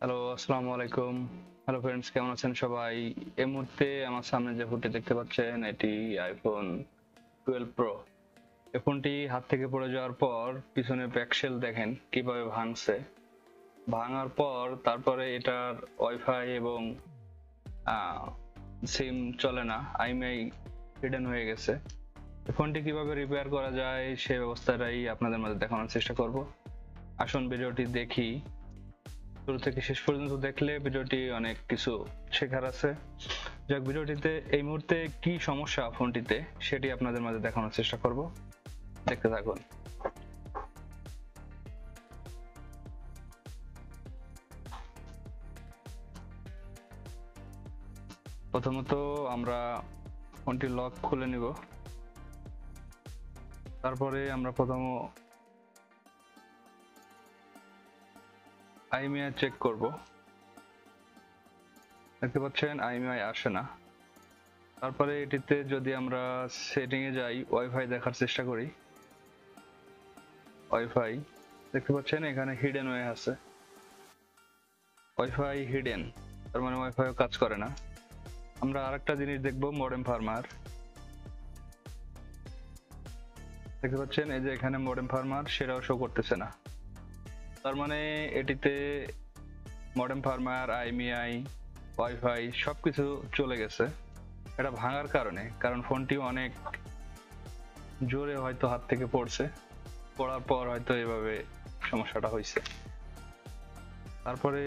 Hello, আসসালামু আলাইকুম। Hello friends, কেমন আছেন সবাই? এই মুহূর্তে আমার সামনে যে ফোনটি দেখতে পাচ্ছেন এটি আইফোন 12 প্রো। এই ফোনটি হাত থেকে পড়ে যাওয়ার পর পিছনে ব্যাকশেল দেখেন কিভাবে ভাঙছে। ভাঙার পর তারপরে এটার ওয়াইফাই এবং সিম চলে না, আইএমইআই হিডেন হয়ে গেছে। এই ফোনটি কিভাবে রিপেয়ার করা যায় সেই ব্যবস্থাটাই আপনাদের মাঝে দেখানোর চেষ্টা করব। আসুন ভিডিওটি দেখি। শুরু থেকে শেষ পর্যন্ত দেখলে ভিডিওটি অনেক কিছু শেখার আছে। যাক, ভিডিওটিতে এই মুহূর্তে কি সমস্যা ফোনটিতে সেটি আপনাদের মাঝে দেখানোর চেষ্টা করব, দেখতে থাকুন। প্রথমত আমরা ফোনটি লক খুলে নিব। তারপরে আমরা প্রথম আইএমইআই চেক করব। দেখতে পাচ্ছেন আইএমইআই আসে না। তারপরে এটিতে যদি আমরা সেটিং এ যাই, ওয়াইফাই দেখার চেষ্টা করি। ওয়াইফাই দেখতে পাচ্ছেন এখানে হিডেন হয়ে আছে। ওয়াইফাই হিডেন, তার মানে ওয়াইফাই কাজ করে না। আমরা আরেকটা জিনিস দেখব, মডেম ফার্মার। দেখতে পাচ্ছেন এই যে এখানে মডেম ফার্মার, সেটাও শো করতেছে না। তার মানে এটিতে মডেম ফার্মার, আইএমইআই, ওয়াইফাই সবকিছু চলে গেছে। এটা ভাঙার কারণে, কারণ ফোনটি অনেক জোরে হয়তো হাত থেকে পড়ছে, পড়ার পর হয়তো এভাবে সমস্যাটা হয়েছে। তারপরে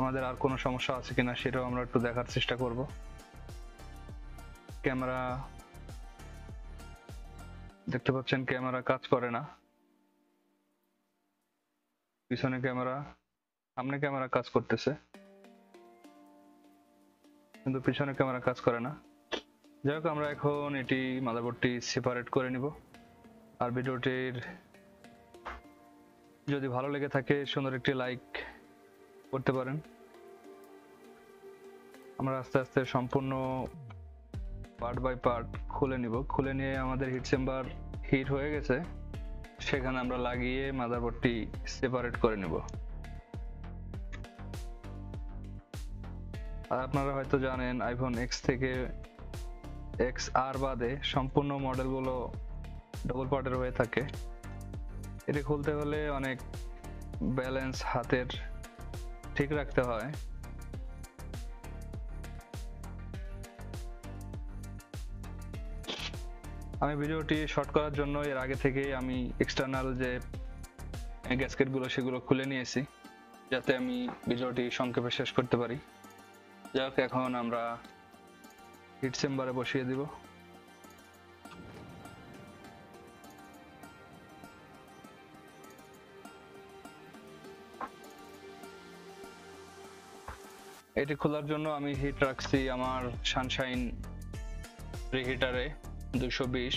আমাদের আর কোনো সমস্যা আছে কিনা সেটাও আমরা একটু দেখার চেষ্টা করব। ক্যামেরা দেখতে পাচ্ছেন ক্যামেরা কাজ করে না। পিছনে ক্যামেরা, সামনে ক্যামেরা কাজ করতেছে, কিন্তু পিছনে ক্যামেরা কাজ করে না। যাই হোক, আমরা এখন এটি মাদারবোর্ডটি সেপারেট করে নিব। আর ভিডিওটির যদি ভালো লেগে থাকে সুন্দর একটি লাইক করতে পারেন। আমরা আস্তে আস্তে সম্পূর্ণ পার্ট বাই পার্ট খুলে নিব। খুলে নিয়ে আমাদের হিট চেম্বার হিট হয়ে গেছে, সেখানে আমরা লাগিয়ে মাদারবোর্ডটি সেপারেট করে নিব। আর আপনারা হয়তো জানেন আইফোন এক্স থেকে এক্স আর বাদে সম্পূর্ণ মডেলগুলো ডবল পার্টের হয়ে থাকে। এটি খুলতে হলে অনেক ব্যালেন্স হাতের ঠিক রাখতে হয়। আমি ভিডিওটি শর্ট করার জন্য এর আগে থেকেই আমি এক্সটার্নাল যে গ্যাসকেটগুলো সেগুলো খুলে নিয়েছি, যাতে আমি ভিডিওটি সংক্ষেপে শেষ করতে পারি। যাই হোক, এখন আমরা হিট চেম্বারে বসিয়ে দিব। এটি খোলার জন্য আমি হিট রাখছি আমার সানশাইন প্রিহিটারে 220।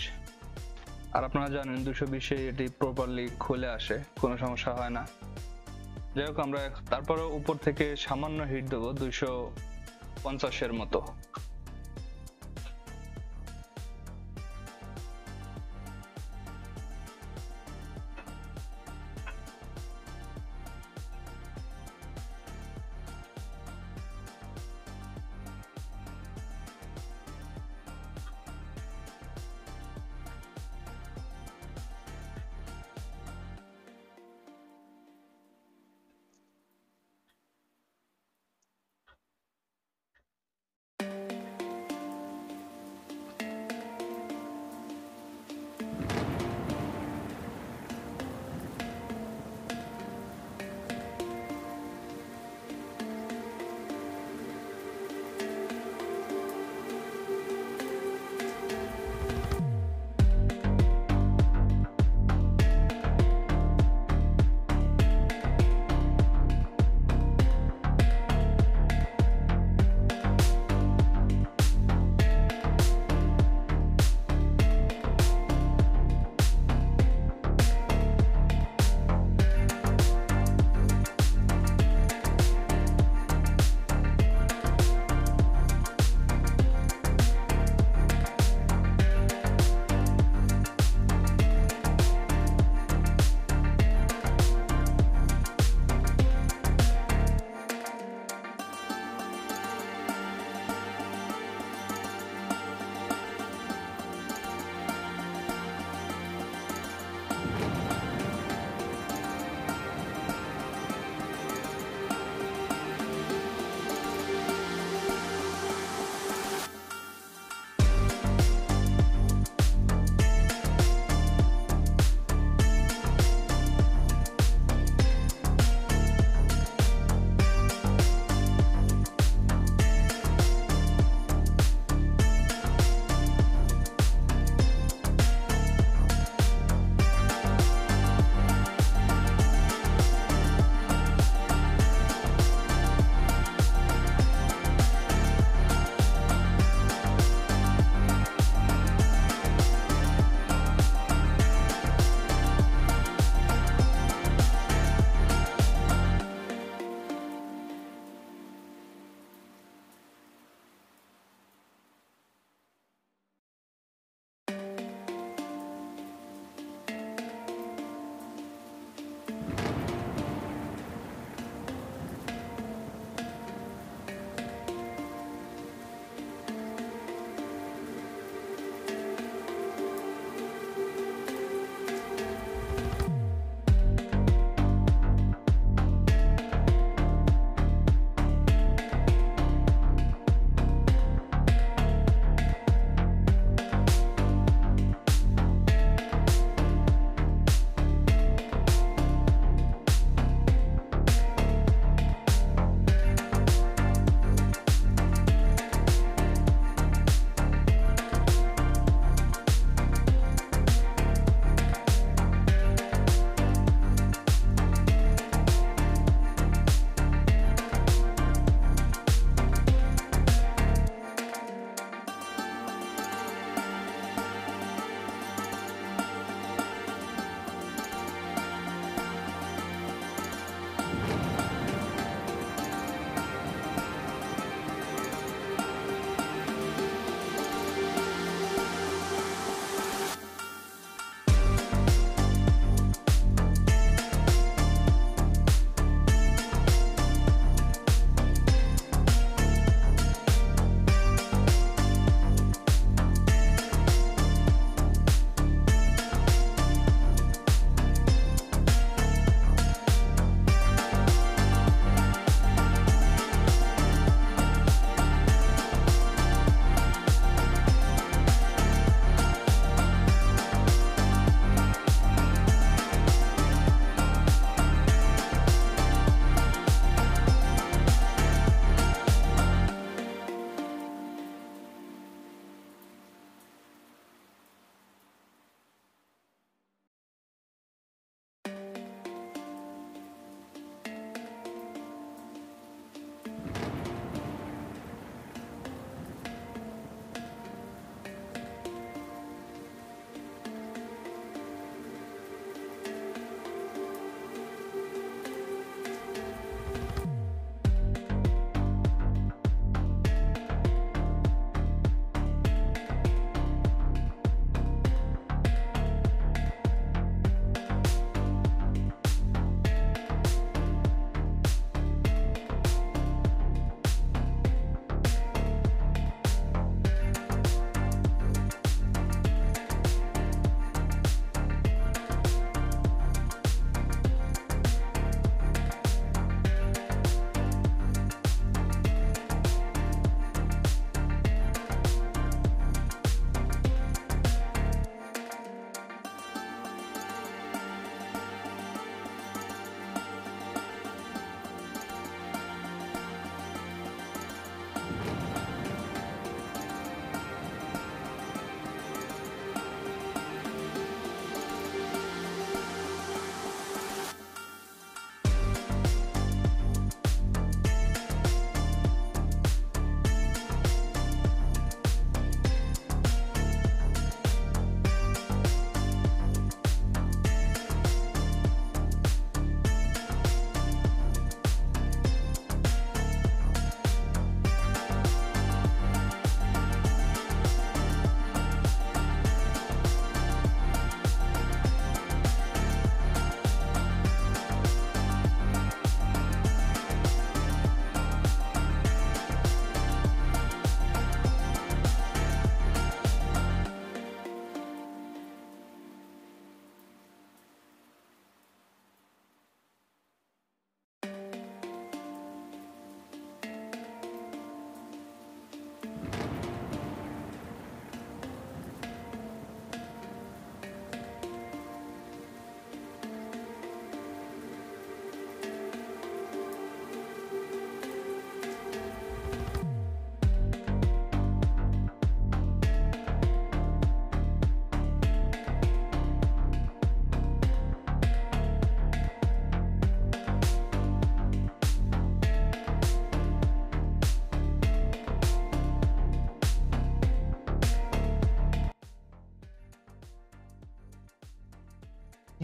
আর আপনারা জানেন 220-এ এটি প্রপারলি খুলে আসে, কোনো সমস্যা হয় না। যাই হোক, আমরা তারপরে উপর থেকে সামান্য হিট দেবো 250-এর মতো।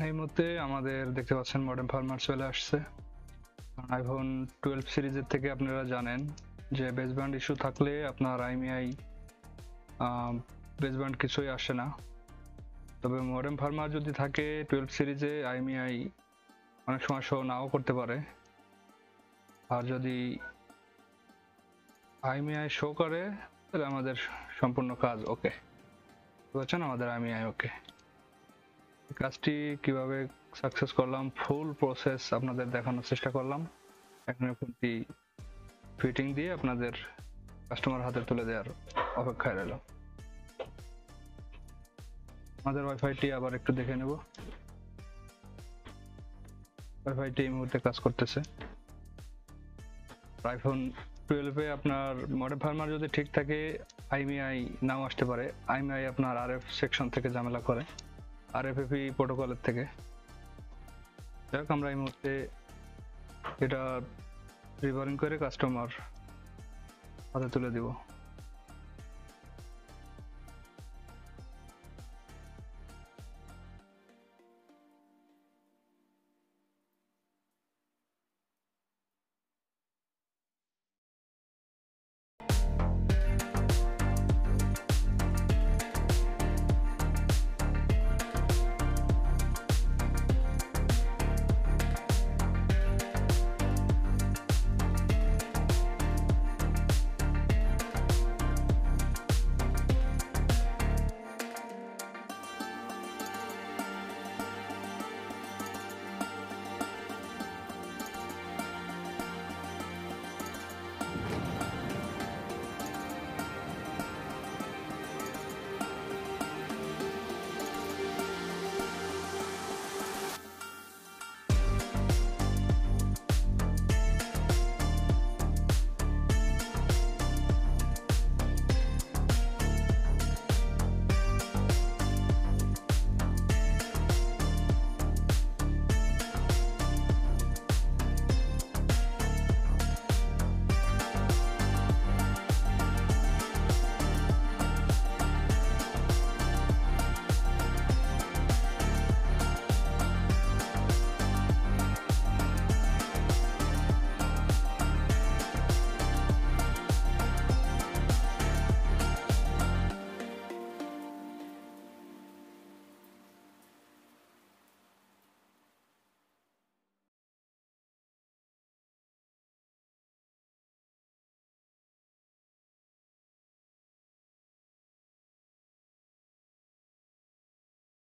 এই মুহূর্তে আমাদের দেখতে পাচ্ছেন মডেম ফার্মার চলে আসছে। আইফোন 12 সিরিজের থেকে আপনারা জানেন যে বেসব্যান্ড ইস্যু থাকলে আপনার আইএমইআই বেসব্যান্ড কিছুই আসে না। তবে মডেম ফার্মার যদি থাকে 12 সিরিজে আইএমইআই অনেক সময় শো নাও করতে পারে। আর যদি আইএমইআই শো করে তাহলে আমাদের সম্পূর্ণ কাজ ওকে, বুঝছেন? আমাদের আইএমইআই ওকে। কাজটি কিভাবে সাকসেস করলাম ফুল প্রসেস আপনাদের দেখানোর চেষ্টা করলাম। এখন ফোনটি ফিটিং দিয়ে আপনাদের কাস্টমার হাতে তুলে দেওয়ার অপেক্ষায় রইল। আমাদের ওয়াইফাইটি আবার একটু দেখে নেব। ওয়াইফাইটি এই মুহূর্তে কাজ করতেছে। আইফোন 12 এ আপনার মডেম ফার্মার যদি ঠিক থাকে আইএমইআই নাও আসতে পারে। আইএমইআই আপনার আরএফ সেকশন থেকে ঝামেলা করে, আরএফএফই প্রোটোকলের থেকে। যাক, আমরা এই মুহূর্তে এটা রিভারিং করে কাস্টমার হাতে তুলে দিব।